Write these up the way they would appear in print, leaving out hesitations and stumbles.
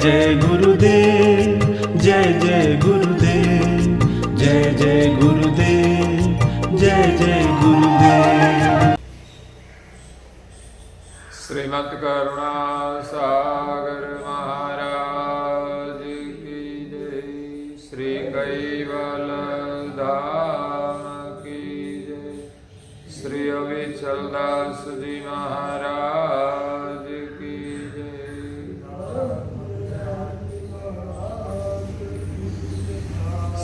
जय गुरुदेव, जय जय गुरुदेव, जय जय गुरुदेव, जय जय गुरुदेव। श्रीमद् करुणा सागर महाराज की जय। श्री कैवल धाम की जय। श्री अविचल दास जी महाराज की जय।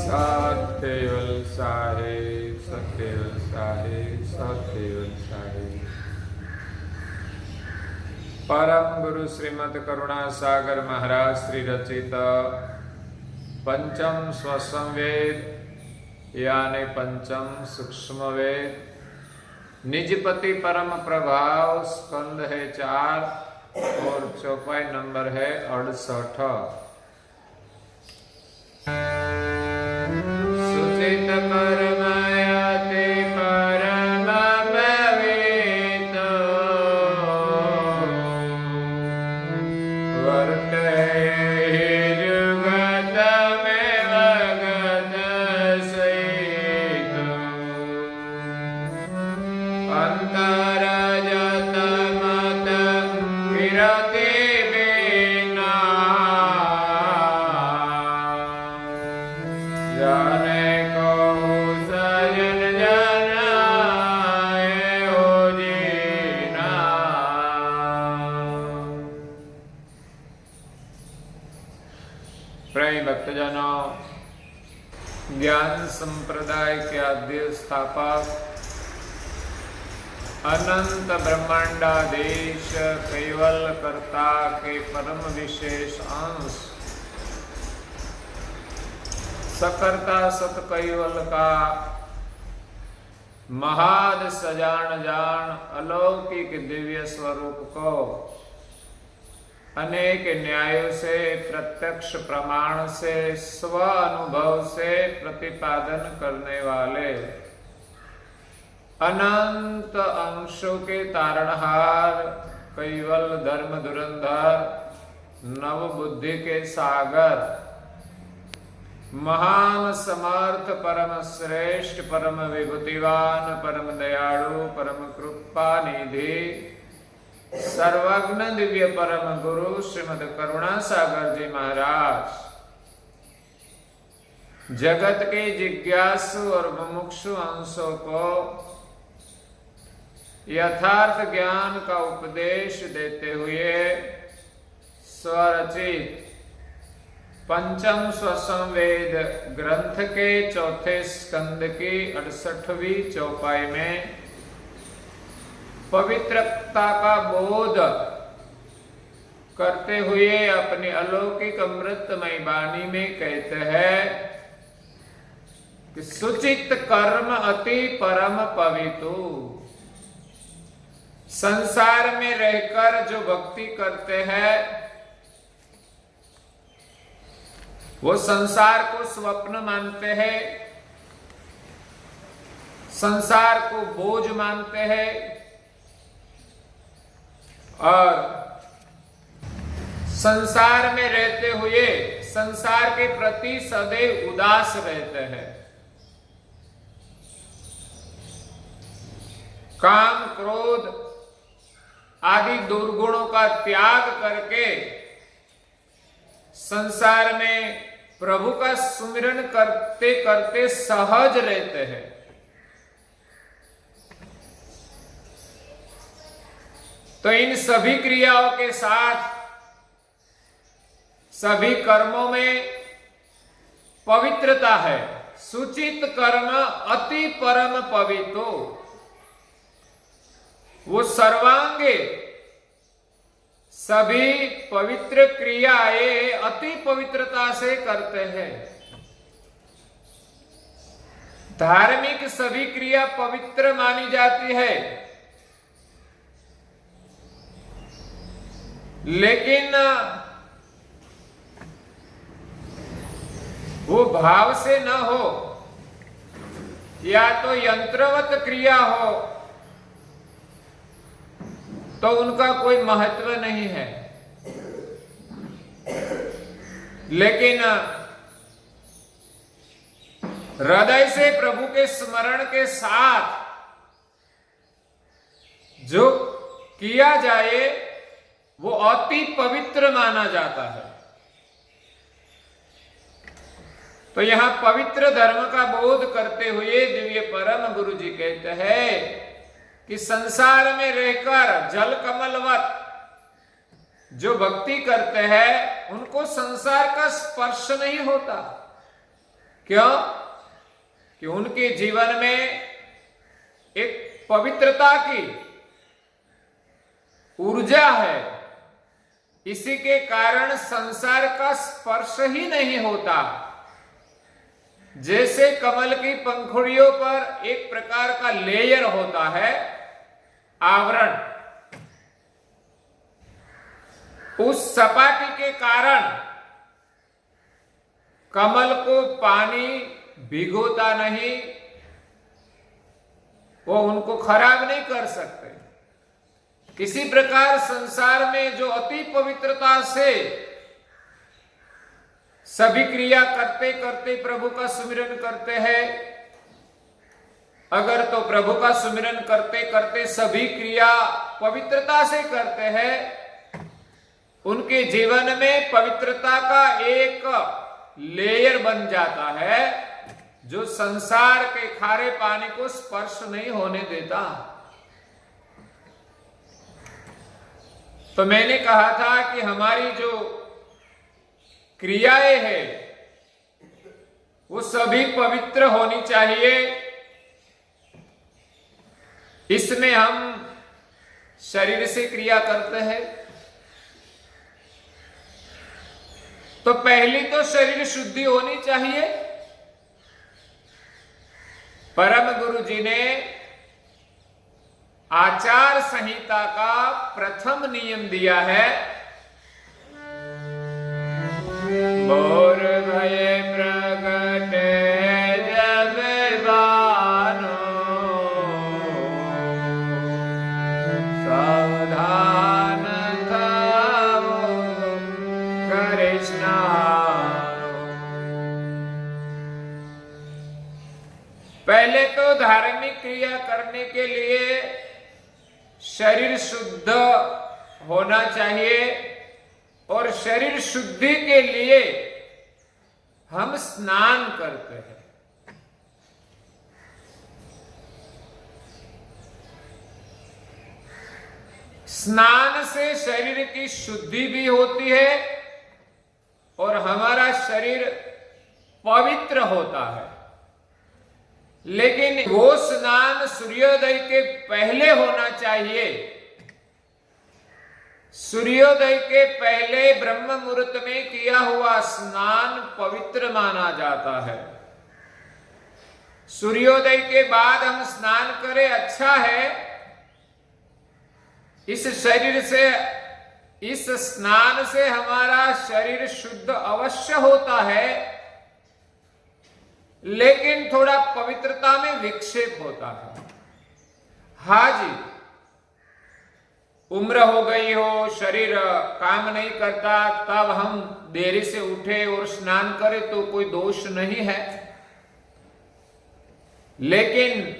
सत्यवल साहेब, सत्यवल साहेब, सत्यवल साहेब। परम गुरु श्रीमद् करुणा सागर महाराज श्री रचित पंचम स्वसंवेद यानी पंचम सूक्ष्म वेद निजपति परम प्रभाव स्कंद है 4 और चौपाई नंबर है 68। सुचित परमायाति परम भवेत वर्ते जुगत में भगत सहित अंतर जत मत विरति बिना जाने को सजन जनाए हो जीना। प्रिय भक्तजनों, ज्ञान संप्रदाय के आद्य स्थापक अनंत ब्रह्मांडाधीश कैवल कर्ता के परम विशेष अंश सकर्ता सत कैवल का महाद सजान जान अलौकिक दिव्य स्वरूप को अनेक न्यायों से प्रत्यक्ष प्रमाण से स्व अनुभव से प्रतिपादन करने वाले अनंत अंशों के तारणहार कैवल धर्म धुरंधर नव बुद्धि के सागर महान समर्थ परम श्रेष्ठ परम विभूतिवान परम दयालु परम कृपा निधि सर्वज्ञ दिव्य परम गुरु श्रीमद् करुणा सागर जी महाराज जगत के जिज्ञासु और मुमुक्षु अंशों को यथार्थ ज्ञान का उपदेश देते हुए स्वरचित पंचम स्वसंवेद ग्रंथ के चौथे स्कंद की 68वीं चौपाई में पवित्रता का बोध करते हुए अपनी अलौकिक अमृतमय वाणी में कहते हैं कि सुचित कर्म अति परम पवित्र। संसार में रहकर जो भक्ति करते हैं वो संसार को स्वप्न मानते हैं, संसार को बोझ मानते हैं और संसार में रहते हुए संसार के प्रति सदैव उदास रहते हैं। काम क्रोध आदि दुर्गुणों का त्याग करके संसार में प्रभु का सुमिरन करते करते सहज रहते हैं। तो इन सभी क्रियाओं के साथ सभी कर्मों में पवित्रता है। सुचित कर्म अति परम पवित्र, वो सर्वांगे सभी पवित्र क्रियाएं अति पवित्रता से करते हैं। धार्मिक सभी क्रिया पवित्र मानी जाती है, लेकिन वो भाव से न हो या तो यंत्रवत क्रिया हो तो उनका कोई महत्व नहीं है। लेकिन हृदय से प्रभु के स्मरण के साथ जो किया जाए वो अति पवित्र माना जाता है। तो यहां पवित्र धर्म का बोध करते हुए दिव्य परम गुरु जी कहते हैं कि संसार में रहकर जल कमलवत जो भक्ति करते हैं उनको संसार का स्पर्श नहीं होता। क्यों? कि उनके जीवन में एक पवित्रता की ऊर्जा है, इसी के कारण संसार का स्पर्श ही नहीं होता। जैसे कमल की पंखुड़ियों पर एक प्रकार का लेयर होता है, आवरण, उस सपाटी के कारण कमल को पानी भिगोता नहीं, वो उनको खराब नहीं कर सकते। इसी प्रकार संसार में जो अति पवित्रता से सभी क्रिया करते करते प्रभु का सुमिरन करते हैं, अगर तो प्रभु का सुमिरन करते करते सभी क्रिया पवित्रता से करते हैं, उनके जीवन में पवित्रता का एक लेयर बन जाता है जो संसार के खारे पानी को स्पर्श नहीं होने देता। तो मैंने कहा था कि हमारी जो क्रियाएं हैं वो सभी पवित्र होनी चाहिए। इसमें हम शरीर से क्रिया करते हैं, तो पहली तो शरीर शुद्धि होनी चाहिए। परम गुरु जी ने आचार संहिता का प्रथम नियम दिया है, मोर भय प्रगट जब बानो सावधान थाओ कृष्णा। पहले तो धार्मिक क्रिया करने के लिए शरीर शुद्ध होना चाहिए, और शरीर शुद्धि के लिए हम स्नान करते हैं। स्नान से शरीर की शुद्धि भी होती है और हमारा शरीर पवित्र होता है। लेकिन वो स्नान सूर्योदय के पहले होना चाहिए। सूर्योदय के पहले ब्रह्म मुहूर्त में किया हुआ स्नान पवित्र माना जाता है। सूर्योदय के बाद हम स्नान करें अच्छा है। इस शरीर से, इस स्नान से हमारा शरीर शुद्ध अवश्य होता है, लेकिन थोड़ा पवित्रता में विक्षेप होता है। हाँ जी, उम्र हो गई हो, शरीर काम नहीं करता, तब हम देरी से उठे और स्नान करें तो कोई दोष नहीं है। लेकिन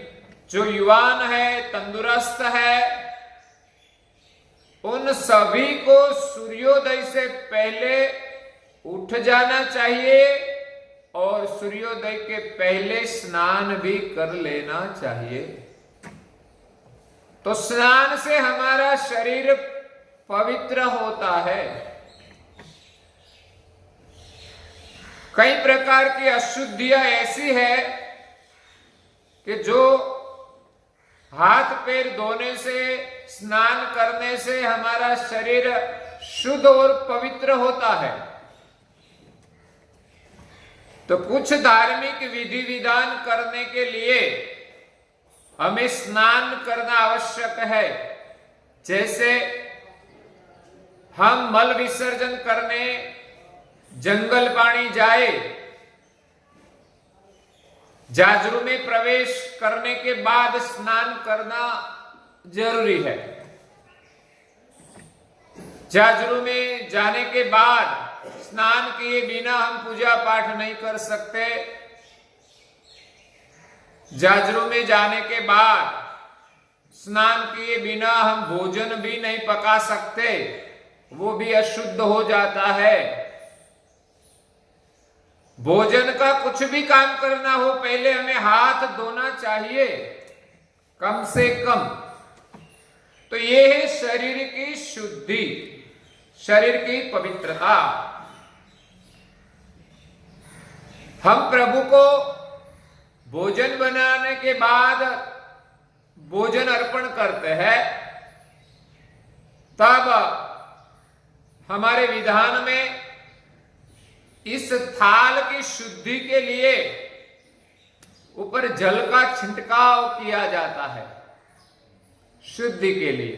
जो युवान है, तंदुरुस्त है, उन सभी को सूर्योदय से पहले उठ जाना चाहिए और सूर्योदय के पहले स्नान भी कर लेना चाहिए। तो स्नान से हमारा शरीर पवित्र होता है। कई प्रकार की अशुद्धियां ऐसी है कि जो हाथ पैर धोने से, स्नान करने से हमारा शरीर शुद्ध और पवित्र होता है। तो कुछ धार्मिक विधि विधान करने के लिए हमें स्नान करना आवश्यक है। जैसे हम मल विसर्जन करने जंगल पानी जाए, जाजरू में प्रवेश करने के बाद स्नान करना जरूरी है। जाजरू में जाने के बाद स्नान किए बिना हम पूजा पाठ नहीं कर सकते। जाजरू में जाने के बाद स्नान किए बिना हम भोजन भी नहीं पका सकते, वो भी अशुद्ध हो जाता है। भोजन का कुछ भी काम करना हो पहले हमें हाथ धोना चाहिए कम से कम। तो ये है शरीर की शुद्धि, शरीर की पवित्रता। हम प्रभु को भोजन बनाने के बाद भोजन अर्पण करते हैं, तब हमारे विधान में इस थाल की शुद्धि के लिए ऊपर जल का छिड़काव किया जाता है, शुद्धि के लिए।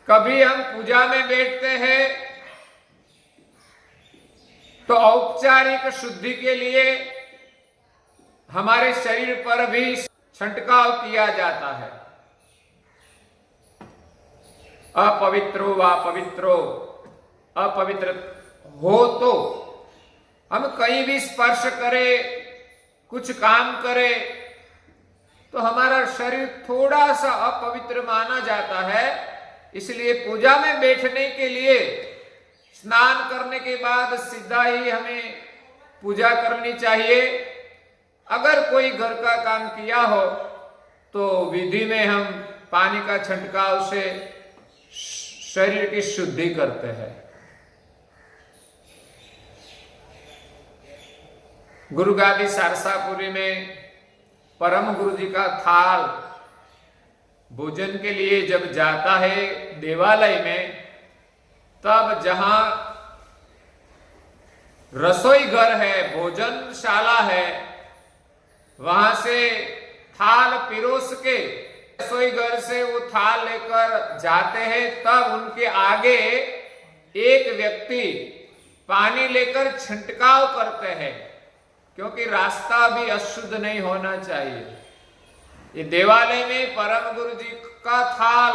कभी हम पूजा में बैठते हैं तो औपचारिक शुद्धि के लिए हमारे शरीर पर भी छिड़काव किया जाता है। अपवित्रो व पवित्रो, अपवित्र हो तो हम कहीं भी स्पर्श करें, कुछ काम करें, तो हमारा शरीर थोड़ा सा अपवित्र माना जाता है। इसलिए पूजा में बैठने के लिए स्नान करने के बाद सीधा ही हमें पूजा करनी चाहिए। अगर कोई घर का काम किया हो तो विधि में हम पानी का छिड़काव से शरीर की शुद्धि करते हैं। गुरु गादी सारसापुरी में परम गुरु जी का थाल भोजन के लिए जब जाता है देवालय में, तब जहां रसोई घर है, भोजनशाला है, वहां से थाल पिरोस के रसोई घर से वो थाल लेकर जाते हैं। तब उनके आगे एक व्यक्ति पानी लेकर छिड़काव करते हैं, क्योंकि रास्ता भी अशुद्ध नहीं होना चाहिए। ये देवालय में परम गुरु जी का थाल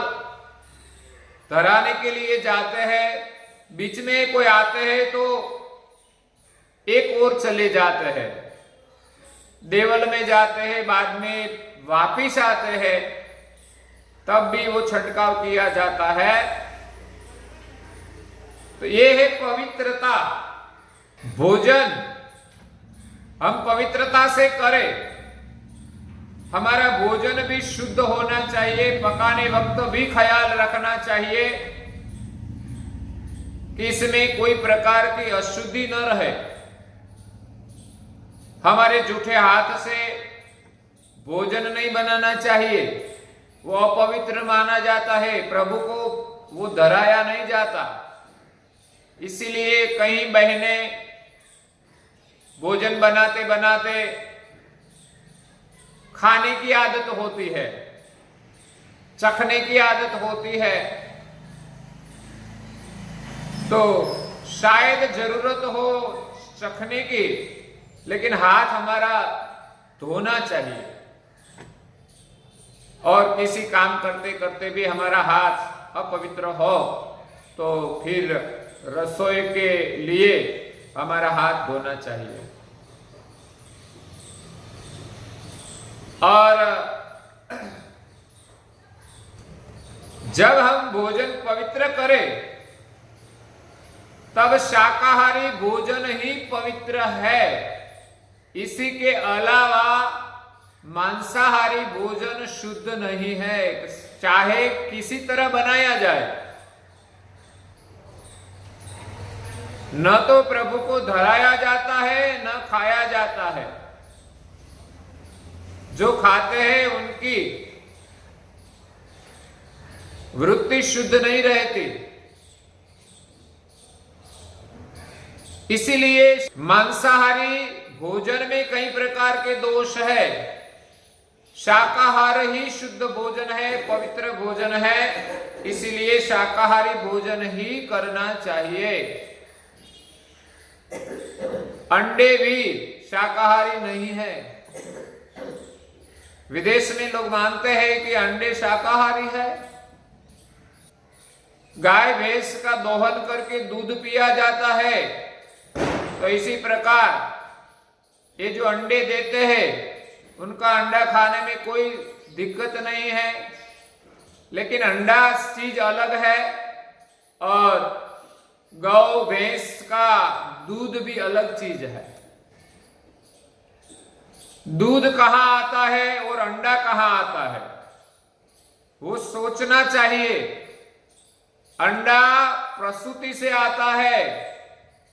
धराने के लिए जाते हैं, बीच में कोई आते हैं तो एक और चले जाते हैं, देवल में जाते हैं, बाद में वापिस आते हैं, तब भी वो छिड़काव किया जाता है। तो ये है पवित्रता। भोजन हम पवित्रता से करें, हमारा भोजन भी शुद्ध होना चाहिए। पकाने वक्त भी ख्याल रखना चाहिए कि इसमें कोई प्रकार की अशुद्धि न रहे। हमारे जूठे हाथ से भोजन नहीं बनाना चाहिए, वो अपवित्र माना जाता है, प्रभु को वो धराया नहीं जाता। इसीलिए कई बहनें भोजन बनाते बनाते खाने की आदत होती है, चखने की आदत होती है, तो शायद जरूरत हो चखने की, लेकिन हाथ हमारा धोना चाहिए। और किसी काम करते करते भी हमारा हाथ अपवित्र हो तो फिर रसोई के लिए हमारा हाथ धोना चाहिए। और जब हम भोजन पवित्र करें तब शाकाहारी भोजन ही पवित्र है। इसी के अलावा मांसाहारी भोजन शुद्ध नहीं है, चाहे किसी तरह बनाया जाए। न तो प्रभु को धराया जाता है, न खाया जाता है। जो खाते हैं उनकी वृत्ति शुद्ध नहीं रहती। इसीलिए मांसाहारी भोजन में कई प्रकार के दोष है। शाकाहार ही शुद्ध भोजन है, पवित्र भोजन है, इसीलिए शाकाहारी भोजन ही करना चाहिए। अंडे भी शाकाहारी नहीं है। विदेश में लोग मानते हैं कि अंडे शाकाहारी है। गाय भैंस का दोहन करके दूध पिया जाता है, तो इसी प्रकार ये जो अंडे देते हैं उनका अंडा खाने में कोई दिक्कत नहीं है, लेकिन अंडा चीज अलग है और गौ भैंस का दूध भी अलग चीज है। दूध कहां आता है और अंडा कहां आता है वो सोचना चाहिए। अंडा प्रसूति से आता है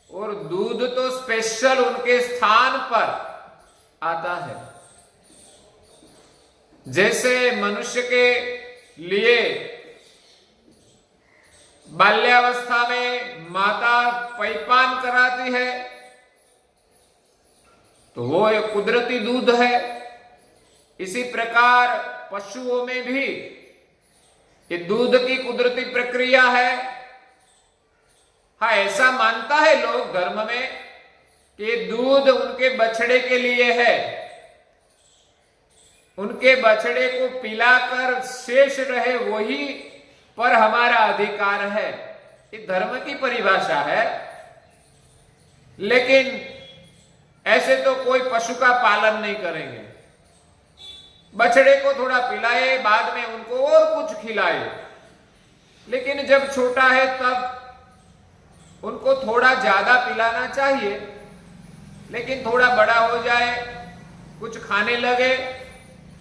और दूध तो स्पेशल उनके स्थान पर आता है। जैसे मनुष्य के लिए बाल्यावस्था में माता पैपान कराती है तो वो एक कुदरती दूध है। इसी प्रकार पशुओं में भी ये दूध की कुदरती प्रक्रिया है। हाँ, ऐसा मानता है लोग धर्म में कि दूध उनके बछड़े के लिए है, उनके बछड़े को पिलाकर शेष रहे वही पर हमारा अधिकार है। ये धर्म की परिभाषा है, लेकिन ऐसे तो कोई पशु का पालन नहीं करेंगे। बछड़े को थोड़ा पिलाए, बाद में उनको और कुछ खिलाए, लेकिन जब छोटा है तब उनको थोड़ा ज्यादा पिलाना चाहिए। लेकिन थोड़ा बड़ा हो जाए, कुछ खाने लगे,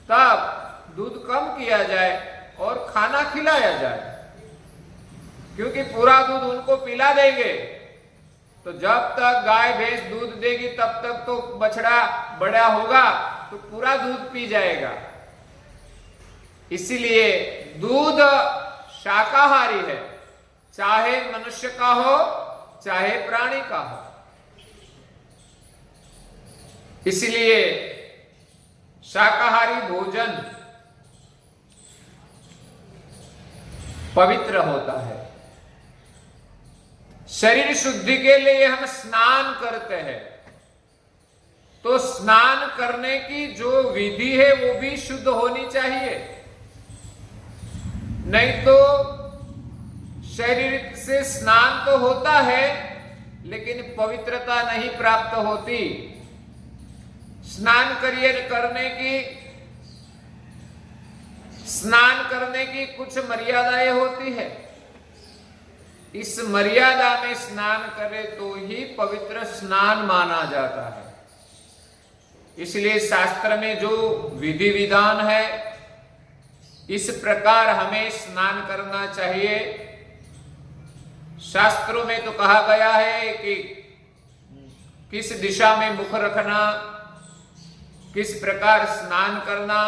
तब दूध कम किया जाए और खाना खिलाया जाए, क्योंकि पूरा दूध उनको पिला देंगे तो जब तक गाय भैंस दूध देगी तब तक तो बछड़ा बड़ा होगा तो पूरा दूध पी जाएगा। इसीलिए दूध शाकाहारी है, चाहे मनुष्य का हो चाहे प्राणी का हो। इसलिए शाकाहारी भोजन पवित्र होता है। शरीर शुद्धि के लिए हम स्नान करते हैं, तो स्नान करने की जो विधि है वो भी शुद्ध होनी चाहिए, नहीं तो शरीर से स्नान तो होता है लेकिन पवित्रता नहीं प्राप्त होती। स्नान करने की कुछ मर्यादाएं होती है। इस मर्यादा में स्नान करे तो ही पवित्र स्नान माना जाता है। इसलिए शास्त्र में जो विधि विधान है, इस प्रकार हमें स्नान करना चाहिए। शास्त्रों में तो कहा गया है कि किस दिशा में मुख रखना, किस प्रकार स्नान करना,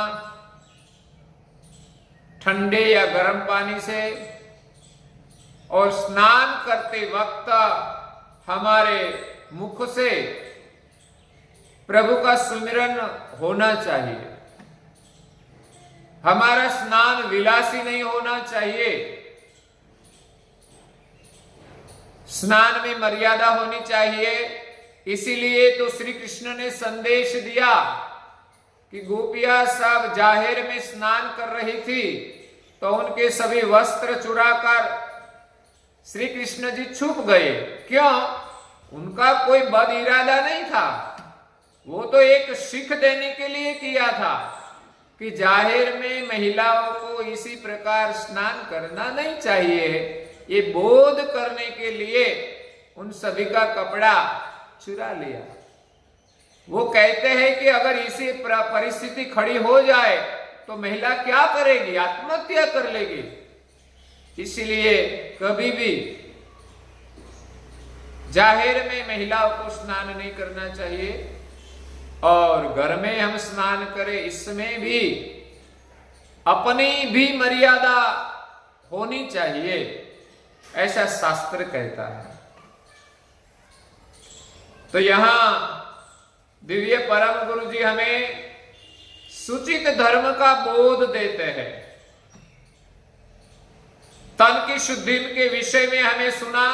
ठंडे या गर्म पानी से, और स्नान करते वक्त हमारे मुख से प्रभु का सुमिरन होना चाहिए। हमारा स्नान विलासी नहीं होना चाहिए। स्नान में मर्यादा होनी चाहिए। इसीलिए तो श्री कृष्ण ने संदेश दिया कि गोपियां सब जाहिर में स्नान कर रही थी तो उनके सभी वस्त्र चुराकर श्री कृष्ण जी छुप गए। क्यों? उनका कोई बद इरादा नहीं था, वो तो एक सीख देने के लिए किया था कि जाहिर में महिलाओं को इसी प्रकार स्नान करना नहीं चाहिए। ये बोध करने के लिए उन सभी का कपड़ा चुरा लिया। वो कहते हैं कि अगर इसी परिस्थिति खड़ी हो जाए तो महिला क्या करेगी? आत्महत्या कर लेगी। इसलिए कभी भी जाहिर में महिलाओं को स्नान नहीं करना चाहिए, और घर में हम स्नान करें इसमें भी अपनी भी मर्यादा होनी चाहिए, ऐसा शास्त्र कहता है। तो यहां दिव्य परम गुरु जी हमें सूचित धर्म का बोध देते हैं। तन की शुद्धि के विषय में हमें सुना।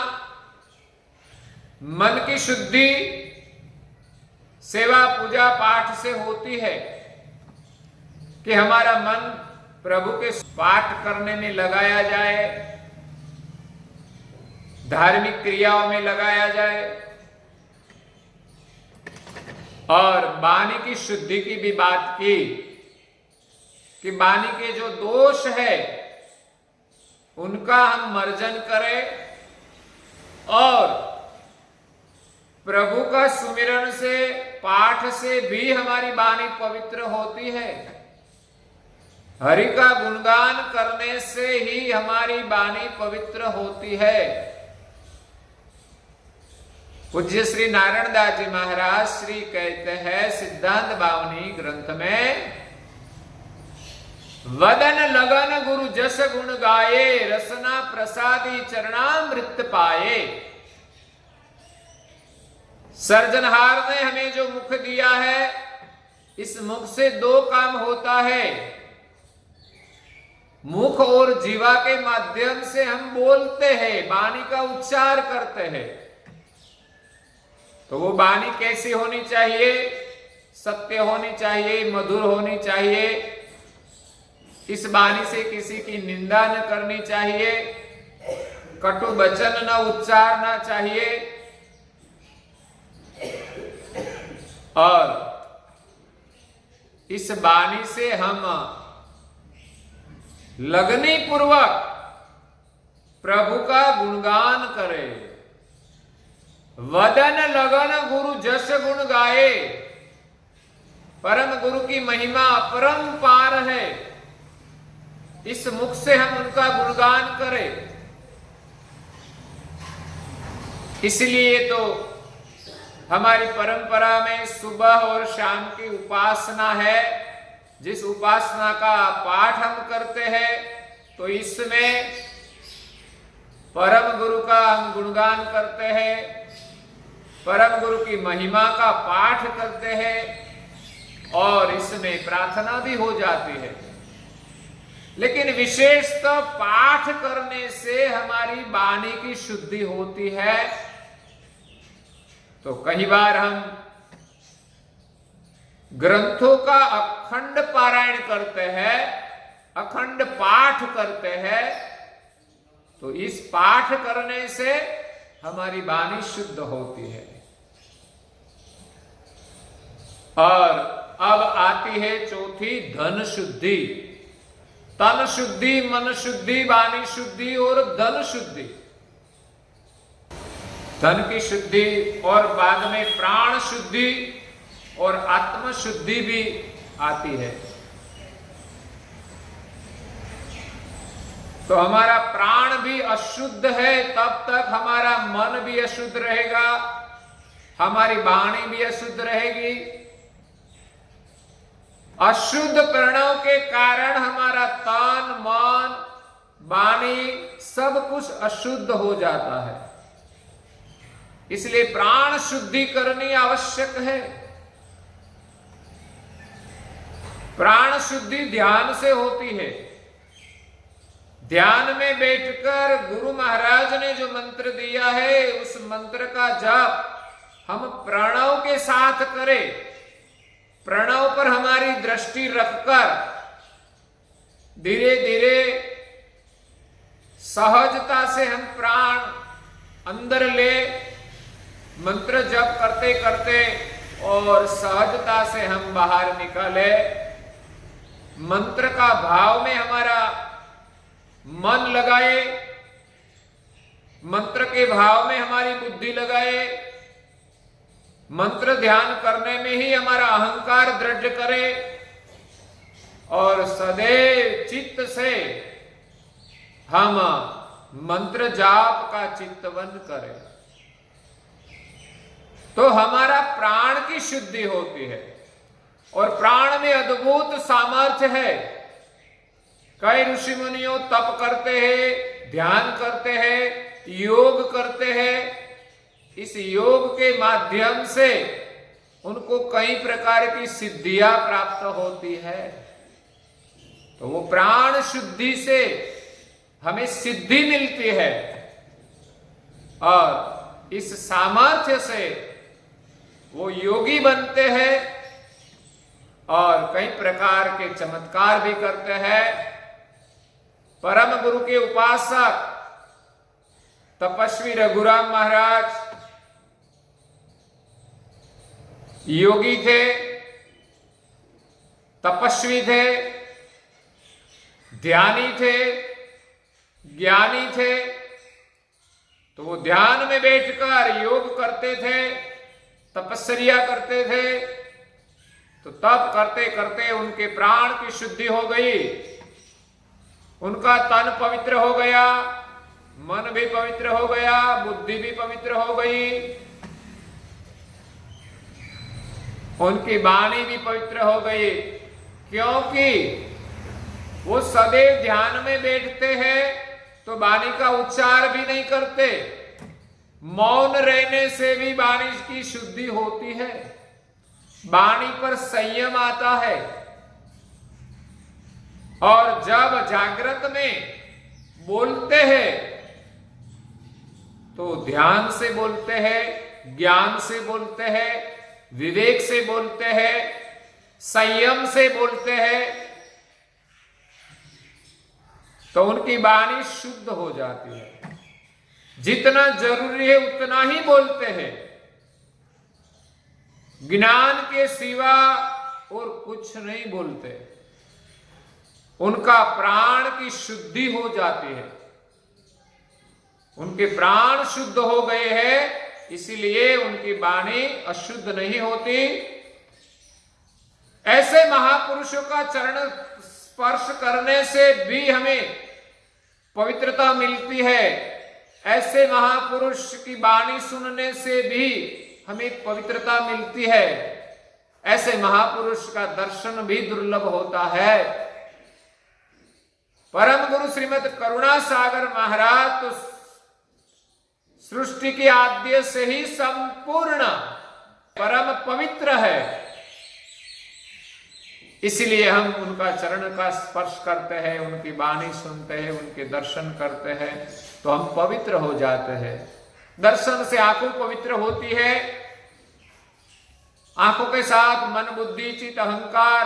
मन की शुद्धि सेवा पूजा पाठ से होती है कि हमारा मन प्रभु के पाठ करने में लगाया जाए, धार्मिक क्रियाओं में लगाया जाए, और वाणी की शुद्धि की भी बात की कि वाणी के जो दोष है उनका हम मर्जन करें और प्रभु का सुमिरन से, पाठ से भी हमारी वाणी पवित्र होती है। हरि का गुणगान करने से ही हमारी वाणी पवित्र होती है। पूज्य श्री नारायण दास जी महाराज श्री कहते हैं सिद्धांत बावनी ग्रंथ में, वदन लगन गुरु जस गुण गाये, रसना प्रसादी चरणामृत पाए। सर्जनहार ने हमें जो मुख दिया है, इस मुख से दो काम होता है। मुख और जीवा के माध्यम से हम बोलते हैं, वाणी का उच्चार करते हैं। तो वो वाणी कैसी होनी चाहिए? सत्य होनी चाहिए, मधुर होनी चाहिए। इस वाणी से किसी की निंदा न करनी चाहिए, कटु वचन न उच्चारना चाहिए और इस वाणी से हम लगनी पूर्वक प्रभु का गुणगान करें। वदन लगन गुरु जस गुण गाए। परम गुरु की महिमा अपरंपार है, इस मुख से हम उनका गुणगान करें। इसलिए तो हमारी परंपरा में सुबह और शाम की उपासना है। जिस उपासना का पाठ हम करते हैं तो इसमें परम गुरु का हम गुणगान करते हैं, परम गुरु की महिमा का पाठ करते हैं और इसमें प्रार्थना भी हो जाती है। लेकिन विशेषतः पाठ करने से हमारी वाणी की शुद्धि होती है। तो कई बार हम ग्रंथों का अखंड पारायण करते हैं, अखंड पाठ करते हैं, तो इस पाठ करने से हमारी वाणी शुद्ध होती है। और अब आती है चौथी धन शुद्धि। तन शुद्धि, मन शुद्धि, वाणी शुद्धि और धन शुद्धि। धन की शुद्धि और बाद में प्राण शुद्धि और आत्म शुद्धि भी आती है। तो हमारा प्राण भी अशुद्ध है, तब तक हमारा मन भी अशुद्ध रहेगा, हमारी वाणी भी अशुद्ध रहेगी। अशुद्ध प्रणव के कारण हमारा तन, मन, वाणी सब कुछ अशुद्ध हो जाता है। इसलिए प्राण शुद्धि करनी आवश्यक है। प्राण शुद्धि ध्यान से होती है। ध्यान में बैठकर गुरु महाराज ने जो मंत्र दिया है, उस मंत्र का जाप हम प्रणव के साथ करें। प्रणव पर हमारी दृष्टि रखकर धीरे धीरे सहजता से हम प्राण अंदर ले, मंत्र जप करते करते और सहजता से हम बाहर निकाले। मंत्र का भाव में हमारा मन लगाए, मंत्र के भाव में हमारी बुद्धि लगाए। मंत्र ध्यान करने में ही हमारा अहंकार दृढ़ करे और सदैव चित्त से हम मंत्र जाप का चित्तवन करें, तो हमारा प्राण की शुद्धि होती है। और प्राण में अद्भुत सामर्थ्य है। कई ऋषि मुनियों तप करते हैं, ध्यान करते हैं, योग करते हैं। इस योग के माध्यम से उनको कई प्रकार की सिद्धियां प्राप्त होती है। तो वो प्राण शुद्धि से हमें सिद्धि मिलती है और इस सामर्थ्य से वो योगी बनते हैं और कई प्रकार के चमत्कार भी करते हैं। परम गुरु के उपासक तपस्वी रघुराम महाराज योगी थे, तपस्वी थे, ध्यानी थे, ज्ञानी थे। तो वो ध्यान में बैठकर योग करते थे, तपस्या करते थे। तो तप करते करते उनके प्राण की शुद्धि हो गई, उनका तन पवित्र हो गया, मन भी पवित्र हो गया, बुद्धि भी पवित्र हो गई, उनकी वाणी भी पवित्र हो गई। क्योंकि वो सदैव ध्यान में बैठते हैं तो वाणी का उच्चार भी नहीं करते। मौन रहने से भी वाणी की शुद्धि होती है, वाणी पर संयम आता है। और जब जागृत में बोलते हैं तो ध्यान से बोलते हैं, ज्ञान से बोलते हैं, विवेक से बोलते हैं, संयम से बोलते हैं। तो उनकी वाणी शुद्ध हो जाती है। जितना जरूरी है उतना ही बोलते हैं, ज्ञान के सिवा और कुछ नहीं बोलते। उनका प्राण की शुद्धि हो जाती है, उनके प्राण शुद्ध हो गए हैं, इसीलिए उनकी वाणी अशुद्ध नहीं होती। ऐसे महापुरुषों का चरण स्पर्श करने से भी हमें पवित्रता मिलती है, ऐसे महापुरुष की वाणी सुनने से भी हमें पवित्रता मिलती है। ऐसे महापुरुष का दर्शन भी दुर्लभ होता है। परम गुरु श्रीमद करुणा सागर महाराज तो सृष्टि के आद्य से ही संपूर्ण परम पवित्र है, इसलिए हम उनका चरण का स्पर्श करते हैं, उनकी वाणी सुनते हैं, उनके दर्शन करते हैं तो हम पवित्र हो जाते हैं। दर्शन से आंखों पवित्र होती है, आंखों के साथ मन, बुद्धि, चित्त, अहंकार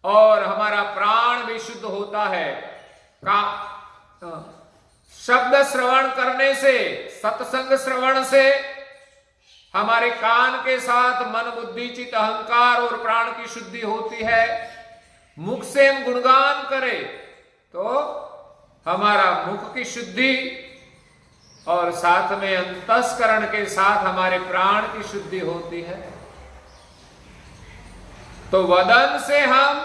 और हमारा प्राण भी शुद्ध होता है। शब्द श्रवण करने से, सत्संग श्रवण से हमारे कान के साथ मन, बुद्धि, चित्त, अहंकार और प्राण की शुद्धि होती है। मुख से हम गुणगान करें तो हमारा मुख की शुद्धि और साथ में अंतस्करण के साथ हमारे प्राण की शुद्धि होती है। तो वदन से हम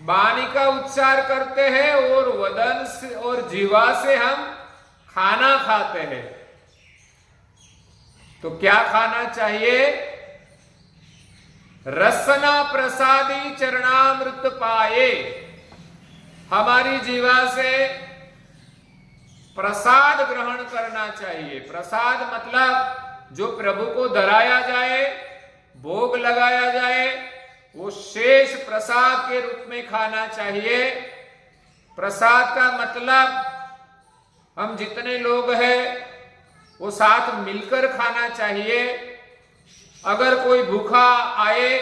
वाणी का उच्चार करते हैं और वदन से और जीवा से हम खाना खाते हैं। तो क्या खाना चाहिए? रसना प्रसादी चरणामृत पाए। हमारी जीवा से प्रसाद ग्रहण करना चाहिए। प्रसाद मतलब जो प्रभु को धराया जाए, भोग लगाया जाए, वो शेष प्रसाद के रूप में खाना चाहिए। प्रसाद का मतलब हम जितने लोग हैं वो साथ मिलकर खाना चाहिए। अगर कोई भूखा आए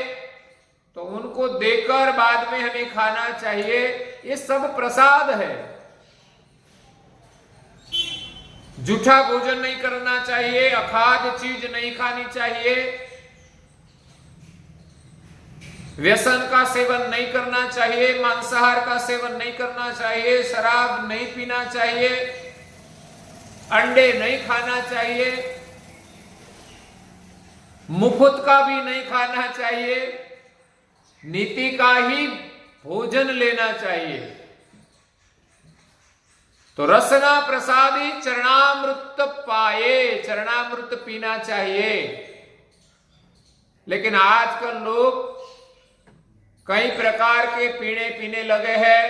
तो उनको देकर बाद में हमें खाना चाहिए। ये सब प्रसाद है। जूठा भोजन नहीं करना चाहिए, अखाद्य चीज नहीं खानी चाहिए, व्यसन का सेवन नहीं करना चाहिए, मांसाहार का सेवन नहीं करना चाहिए, शराब नहीं पीना चाहिए, अंडे नहीं खाना चाहिए, मुफ्त का भी नहीं खाना चाहिए, नीति का ही भोजन लेना चाहिए। तो रसना प्रसादी चरणामृत पाए, चरणामृत पीना चाहिए। लेकिन आजकल लोग कई प्रकार के पीने पीने लगे हैं,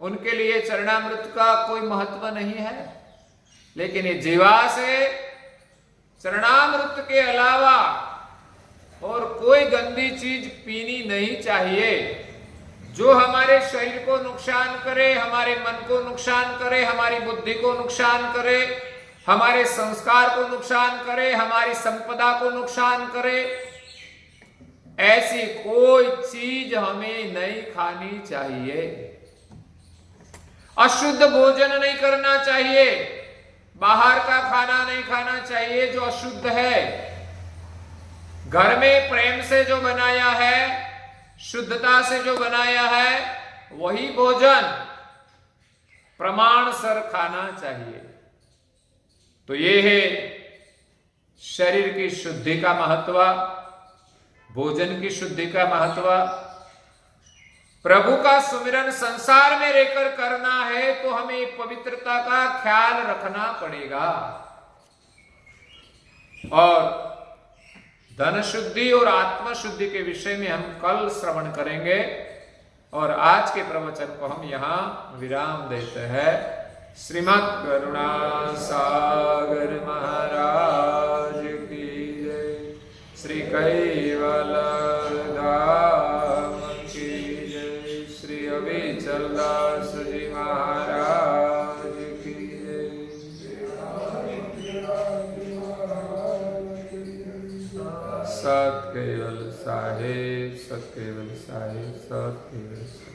उनके लिए चरणामृत का कोई महत्व नहीं है। लेकिन ये जीवा से चरणामृत के अलावा और कोई गंदी चीज पीनी नहीं चाहिए जो हमारे शरीर को नुकसान करे, हमारे मन को नुकसान करे, हमारी बुद्धि को नुकसान करे, हमारे संस्कार को नुकसान करे, हमारी संपदा को नुकसान करे। ऐसी कोई चीज हमें नहीं खानी चाहिए। अशुद्ध भोजन नहीं करना चाहिए, बाहर का खाना नहीं खाना चाहिए जो अशुद्ध है। घर में प्रेम से जो बनाया है, शुद्धता से जो बनाया है, वही भोजन प्रमाण सर खाना चाहिए। तो ये है शरीर की शुद्धि का महत्व, भोजन की शुद्धि का महत्व। प्रभु का सुमिरन संसार में रहकर करना है तो हमें पवित्रता का ख्याल रखना पड़ेगा। और धन शुद्धि और आत्म शुद्धि के विषय में हम कल श्रवण करेंगे। और आज के प्रवचन को हम यहाँ विराम देते हैं। श्रीमद् करुणा सागर महाराज की जय। श्री कैवल धाम की जय। श्री अविचल दास जी महाराज की जय। सत केवल साहेब, सत केवल साहेब, सत केवल साहेब।